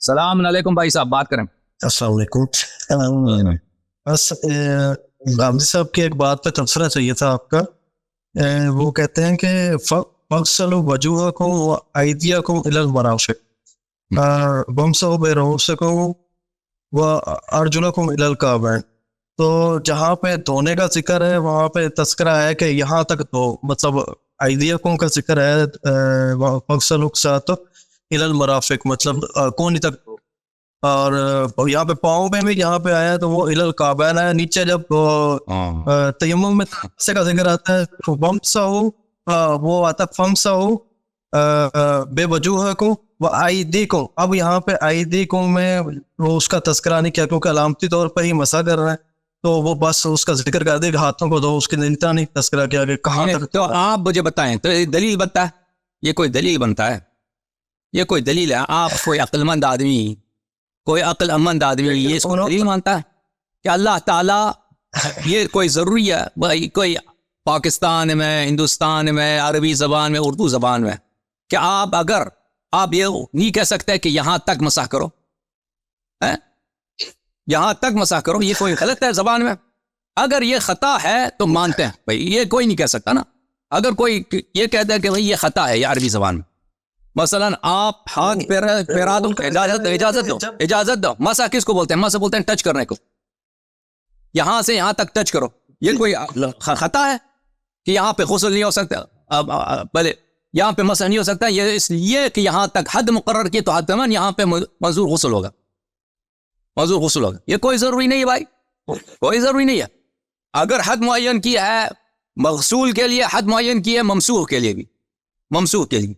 السلام علیکم بھائی صاحب، بات کریں. السلام علیکم. بس غامدی صاحب کی ایک بات پہ تبصرہ چاہیے تھا آپ کا. وہ کہتے ہیں کہ فَاغْسِلُوا وُجُوهَكُمْ وَأَيْدِيَكُمْ إِلَى الْمَرَافِقِ وَامْسَحُوا بِرُءُوسِكُمْ وَأَرْجُلَكُمْ إِلَى الْكَعْبَيْنِ. تو جہاں پہ دھونے کا ذکر ہے وہاں پہ تذکرہ ہے کہ یہاں تک دھو، مطلب ایدیکم کا ذکر ہے فَاغْسِلُوا کے ساتھ إِلَى الْمَرَافِقِ، مطلب کونی تک دھو. اور یہاں پہ پاؤں پہ بھی یہاں پہ آیا تو وہ إِلَى الْكَعْبَيْنِ ہے. نیچے جب تیمم میں سے کا ذکر آتا ہے تو وَامْسَحُوا وہ آتا ہے فَامْسَحُوا بِوُجُوهِكُمْ وَأَيْدِيكُمْ. اب یہاں پہ ایدیکم میں وہ اس کا تذکرہ نہیں کیا کیونکہ علامتی طور پہ ہی مسح کر رہے ہیں، تو وہ بس اس کا ذکر کر دے کہ ہاتھوں کو دھو، اس کے نلتا نہیں تذکرہ کیا کہ کہاں تک. تو آپ مجھے بتائیں، تو دلیل بنتا ہے؟ یہ کوئی دلیل بنتا ہے؟ یہ کوئی دلیل ہے؟ آپ کوئی عقل مند آدمی، کوئی عقل مند آدمی یہ اس کو دلیل مانتا ہے کہ اللہ تعالیٰ یہ کوئی ضروری ہے بھائی کوئی پاکستان میں، ہندوستان میں، عربی زبان میں، اردو زبان میں، کہ آپ اگر آپ یہ نہیں کہہ سکتے کہ یہاں تک مسح کرو، یہاں تک مسح کرو، یہ کوئی غلط ہے زبان میں؟ اگر یہ خطا ہے تو مانتے ہیں بھائی، یہ کوئی نہیں کہہ سکتا نا. اگر کوئی یہ کہتا ہے کہ بھائی یہ خطا ہے یہ عربی زبان میں، مثلا آپ ہاتھ پھیرا دو، اجازت دو. مسح کس کو بولتے ہیں؟ مسح بولتے ہیں ٹچ کرنے کو، یہاں سے یہاں تک ٹچ کرو. یہ کوئی خطا ہے کہ یہاں پہ غسل نہیں ہو سکتا، بھلے یہاں پہ مسح نہیں ہو سکتا، یہ اس لیے کہ یہاں تک حد مقرر کی تو حتماً یہاں پہ منظور غسل ہوگا، منظور غسل ہوگا. یہ کوئی ضروری نہیں ہے بھائی، کوئی ضروری نہیں ہے. اگر حد معین کی ہے مغسول کے لیے، حد معین کی ہے ممسوح کے لیے بھی، ممسوح کے لیے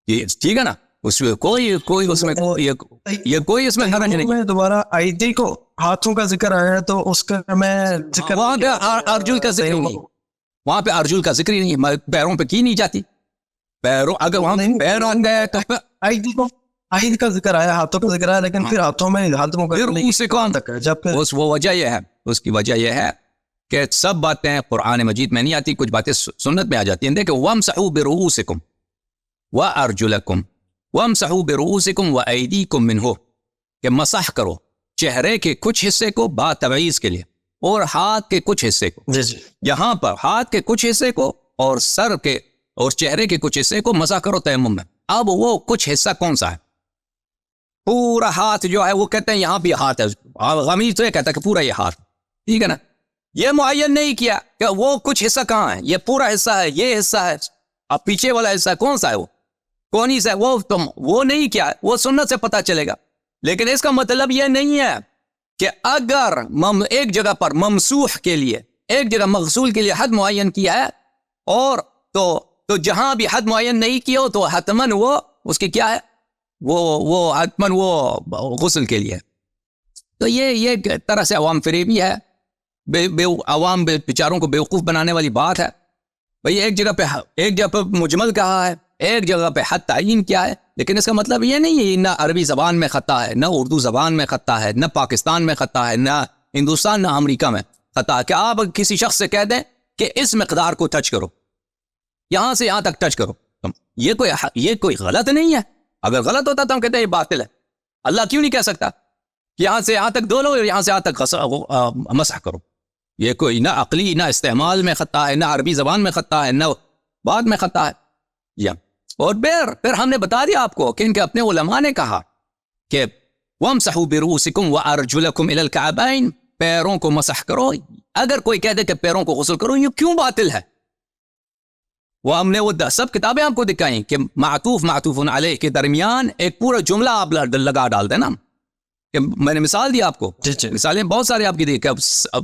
یہ ٹھیک ہے نا، اس میں کوئی اس میں یہ کوئی اس میں حرج نہیں. دوبارہ ایدی کو ہاتھوں کا ذکر آیا ہے تو اس کا میں ذکر وہاں پہ ارجل کا ذکر نہیں، وہاں پہ ارجل کا ذکر ہی نہیں، پیروں پہ کی نہیں جاتی. پیروں اگر وہاں پیر آ گئے تو ایدی کو عید کا ذکر آیا، ہاتھوں کا ذکر آیا، لیکن پھر ہاتھوں میں ہاتھوں کا نہیں سے کون تک ہے. جب اس وہ وجہ یہ ہے، اس کی وجہ یہ ہے کہ سب باتیں قرآن مجید میں نہیں آتی، کچھ باتیں سنت میں آ جاتی ہیں. دیکھیں وَامْسَحُوا بِرُءُوسِكُمْ وَأَرْجُلَكُمْ وَامْسَحُوا بِرُءُوسِكُمْ وَأَيْدِيكُمْ مِنْهُ، کہ مسح کرو چہرے کے کچھ حصے کو باتبعیض کے لیے اور ہاتھ کے کچھ حصے کو. یہاں پر ہاتھ کے کچھ حصے کو اور سر کے اور چہرے کے کچھ حصے کو مسح کرو تیمم میں. اب وہ کچھ حصہ کون سا ہے؟ پورا ہاتھ جو ہے وہ کہتے ہیں یہاں بھی ہاتھ ہے، غمیز تو یہ کہتا ہے کہ پورا یہ ہاتھ، ٹھیک ہے نا. یہ معین نہیں کیا کہ وہ کچھ حصہ کہاں ہے، یہ پورا حصہ ہے، یہ حصہ ہے، اب پیچھے والا حصہ کون سا ہے، وہ کونی سا ہے، وہ تم وہ نہیں کیا، وہ سنت سے پتہ چلے گا. لیکن اس کا مطلب یہ نہیں ہے کہ اگر ایک جگہ پر ممسوح کے لیے، ایک جگہ مغسول کے لیے حد معین کیا ہے اور تو جہاں بھی حد معین نہیں کیا ہو تو حتماً وہ اس کی کیا ہے، وہ حتماً وہ غسل کے لیے. تو یہ طرح سے عوام فریبی ہے، عوام بیچاروں کو بیوقوف بنانے والی بات ہے. بھئی ایک جگہ پہ مجمل کہا ہے، ایک جگہ پہ حد تعین کیا ہے، لیکن اس کا مطلب یہ نہیں ہے نہ عربی زبان میں خطا ہے، نہ اردو زبان میں خطا ہے، نہ پاکستان میں خطا ہے، نہ ہندوستان نہ امریکہ میں خطا ہے کہ آپ کسی شخص سے کہہ دیں کہ اس مقدار کو ٹچ کرو، یہاں سے یہاں تک ٹچ کرو. یہ کوئی غلط نہیں ہے. اگر غلط ہوتا تو ہم کہتے ہیں یہ باطل ہے. اللہ کیوں نہیں کہہ سکتا کہ یہاں سے یہاں تک دھو لو، یہاں سے یہاں تک مسح کرو؟ یہ کوئی نہ عقلی، نہ استعمال میں خطا ہے، نہ عربی زبان میں خطا ہے، نہ بات میں خطا ہے. اور پھر ہم نے بتا دیا آپ کو کہ ان کے اپنے علماء نے کہا کہ وَامْسَحُوا بِرُءُوسِكُمْ وَأَرْجُلَكُمْ إِلَى الْكَعْبَيْنِ، پیروں کو مسح کرو. اگر کوئی کہہ دے کہ پیروں کو غسل کرو، یہ کیوں باطل ہے؟ وہ ہم نے وہ سب کتابیں آپ کو دکھائیں کہ معطوف علیہ کے درمیان ایک پورا جملہ آپ لگا ڈال دیں نا. کہ میں نے مثال دی آپ کو، مثالیں بہت سارے آپ کی دی کہ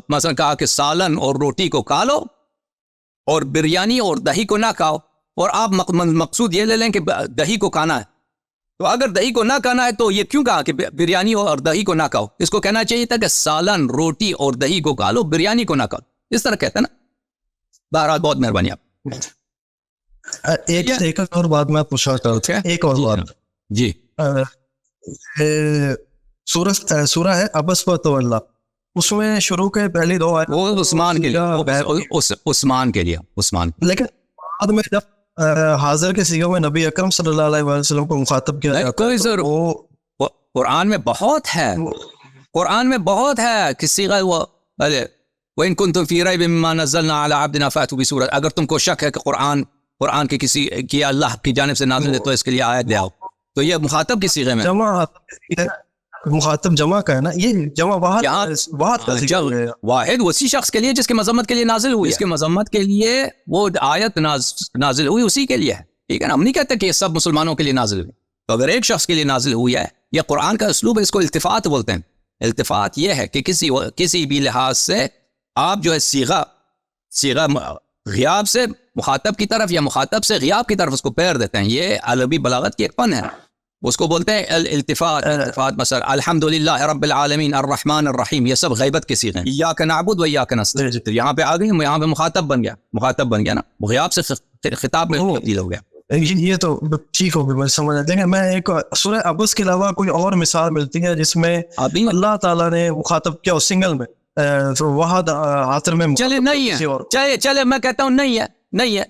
مثلا کہا کہ سالن اور روٹی کو کھا لو اور بریانی اور دہی کو نہ کھاؤ، اور آپ مقصود یہ لے لیں کہ دہی کو کھانا ہے. تو اگر دہی کو نہ کھانا ہے تو یہ کیوں کہا کہ بریانی اور دہی کو نہ کھاؤ؟ اس کو کہنا چاہیے تھا کہ سالن، روٹی اور دہی کو کھا لو، بریانی کو نہ کھاؤ. اس طرح کہتے ہیں نا. بہرحال بہت مہربانی آپ. ایک اور بات میں پوچھنا چاہتا ہوں، ایک اور بات جی. سورہ ہے عبس و تولا، اس میں شروع کے پہلی دو آیات وہ عثمان کے لیے، عثمان کے لیے، لیکن بعد میں جب حاضر کے سیغے میں نبی اکرم صلی اللہ علیہ وسلم کو مخاطب کیا جاتا کوئی قرآن میں بہت ہے، قرآن میں بہت ہے کسی کا وہ وَإِن كُنتُمْ فِي رَيْبٍ مِّمَّا نَزَّلْنَا عَلَىٰ عَبْدِنَا فَأْتُوا بِسُورَةٍ، اگر تم کو شک ہے کہ قرآن کی کسی کی اللہ کی جانب سے نازل ہے تو اس کے لیے آیت لے آؤ. تو یہ مخاطب کی صیغے میں جمع مخاطب جمع کا ہے نا، یہ جمع واحد واحد اسی شخص کے لیے جس کے مذمت کے لیے نازل ہوئی، جس کے مذمت کے لیے وہ آیت نازل ہوئی اسی کے لیے ہے. ٹھیک ہے نا، ہم نہیں کہتے کہ یہ سب مسلمانوں کے لیے نازل ہوئی. تو اگر ایک شخص کے لیے نازل ہوئی ہے، یہ قرآن کا اسلوب ہے، اس کو التفات بولتے ہیں. التفات یہ ہے کہ کسی بھی لحاظ سے آپ جو ہے صیغہ غیاب سے مخاطب کی طرف یا مخاطب سے غیاب کی طرف اس کو پیر دیتے ہیں. یہ عربی بلاغت کی ایک فن ہے، اس کو بولتے ہیں التفات. مثلا الحمدللہ رب العالمین الرحمن الرحیم، یہ سب غیبت کی صیغے ہیں. ایاک نعبد و ایاک نستعین، یہاں پہ آ گئی، یہاں پہ مخاطب بن گیا نا، غیاب سے خطاب میں تبدیل ہو گیا. یہ تو ٹھیک ہوگی، مجھے سمجھ آتے ہیں. میں ایک سورہ عبس کے علاوہ کوئی اور مثال ملتی ہے جس میں اللہ تعالیٰ نے مخاطب کیا سنگل میں واحد آخر میں؟ چلے نہیں ہے، چلے میں کہتا ہوں نہیں ہے.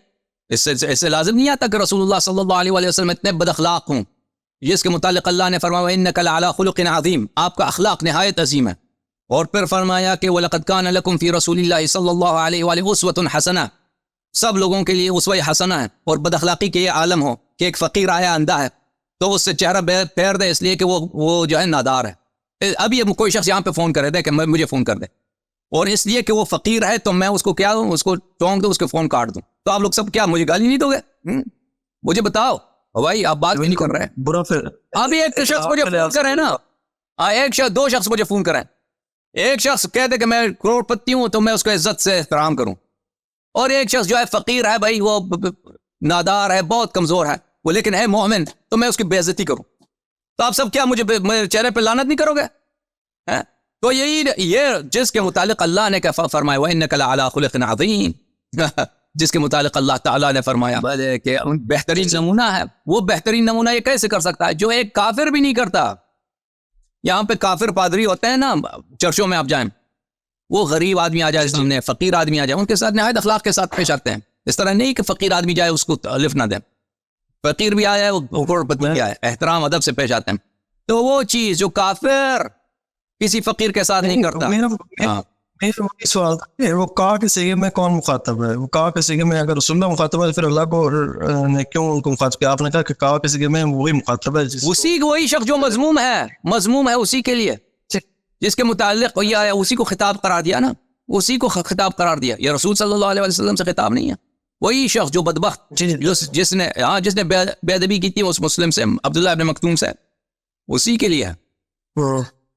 اس سے لازم نہیں آتا کہ رسول اللہ صلی اللہ علیہ وسلم اتنے بد اخلاق ہوں، جس کے متعلق اللہ نے فرمایا وَإِنَّكَ لَعَلَىٰ خُلُقٍ عَظِيمٍ، آپ کا اخلاق نہایت عظیم ہے. اور پھر فرمایا کہ وَلَقَدْ كَانَ لَكُمْ فِي رَسُولِ اللَّهِ صلی اللہ علیہ وآلہ أُسْوَةٌ حَسَنَةٌ، سب لوگوں کے لیے اسوہ حسنہ ہے. اور بد اخلاقی کے یہ عالم ہو کہ ایک فقیر آیا اندھا ہے تو اس سے چہرہ پھیر دے اس لیے کہ وہ جو ہے نادار ہے. اب یہ کوئی شخص یہاں پہ فون کرے دے کہ مجھے فون کر دے، اور اس لیے کہ وہ فقیر ہے تو میں اس کو کیا دوں، اس کو ٹونک دوں، اس کے فون کاٹ دوں. تو آپ لوگ سب کیا مجھے گالی نہیں دو گے؟ مجھے بتاؤ بھائی، آپ بات بھی نہیں کر رہے ہیں. برا پھر ابھی ایک شخص مجھے فون کرے نا، ایک شخص، دو شخص مجھے فون کریں. ایک شخص کہہ دے کہ میں کروڑ پتی ہوں تو میں اس کو عزت سے احترام کروں، اور ایک شخص جو ہے فقیر ہے بھائی، وہ نادار ہے، بہت کمزور ہے وہ، لیکن ہے مومن، تو میں اس کی بے عزتی کروں. تو آپ سب کیا مجھے میرے چہرے پہ لعنت نہیں کرو گے؟ تو یہ جس کے متعلق اللہ نے فرمایا وَإِنَّكَ لَعَلَىٰ خُلُقٍ عَظِيمٍ، جس کے متعلق اللہ تعالیٰ نے فرمایا کہ بہترین نمونہ ہے. وہ بہترین نمونہ یہ کیسے کر سکتا ہے جو ایک کافر بھی نہیں کرتا؟ یہاں پہ کافر پادری ہوتے ہیں نا چرچوں میں، آپ جائیں، وہ غریب آدمی آ جائے سامنے، فقیر آدمی آ جائے، ان کے ساتھ نہایت اخلاق کے ساتھ پیش آتے ہیں. اس طرح نہیں کہ فقیر آدمی جائے اس کو لفٹ نہ دیں، فقیر بھی آیا ہے، وہ کروڑ پتی بھی آیا ہے، احترام ادب سے پیش آتے ہیں. تو وہ چیز جو کافر کسی فقیر کے ساتھ نہیں کرتا. میرا سوال ہے، وہ کا کے صیغے میں کون مخاطب ہے؟ وہ کا کے صیغے میں اگر رسول اللہ مخاطب ہے پھر اللہ کو نے کیوں ان کو مخاطب کیا؟ آپ نے کہا کہ کا کے صیغے میں وہی مخاطب ہے، وہی شخص جو مذموم ہے اسی کے لیے، جس کے متعلق یہ آیا اسی کو خطاب قرار دیا نا، اسی کو خطاب قرار دیا. یہ رسول صلی اللہ علیہ وسلم سے خطاب نہیں ہے. وہی شخص جو بدبخت جس نے بے ادبی کی تھی اس مسلم سے، عبداللہ ابن مکتوم سے، اسی کے لیے ہے.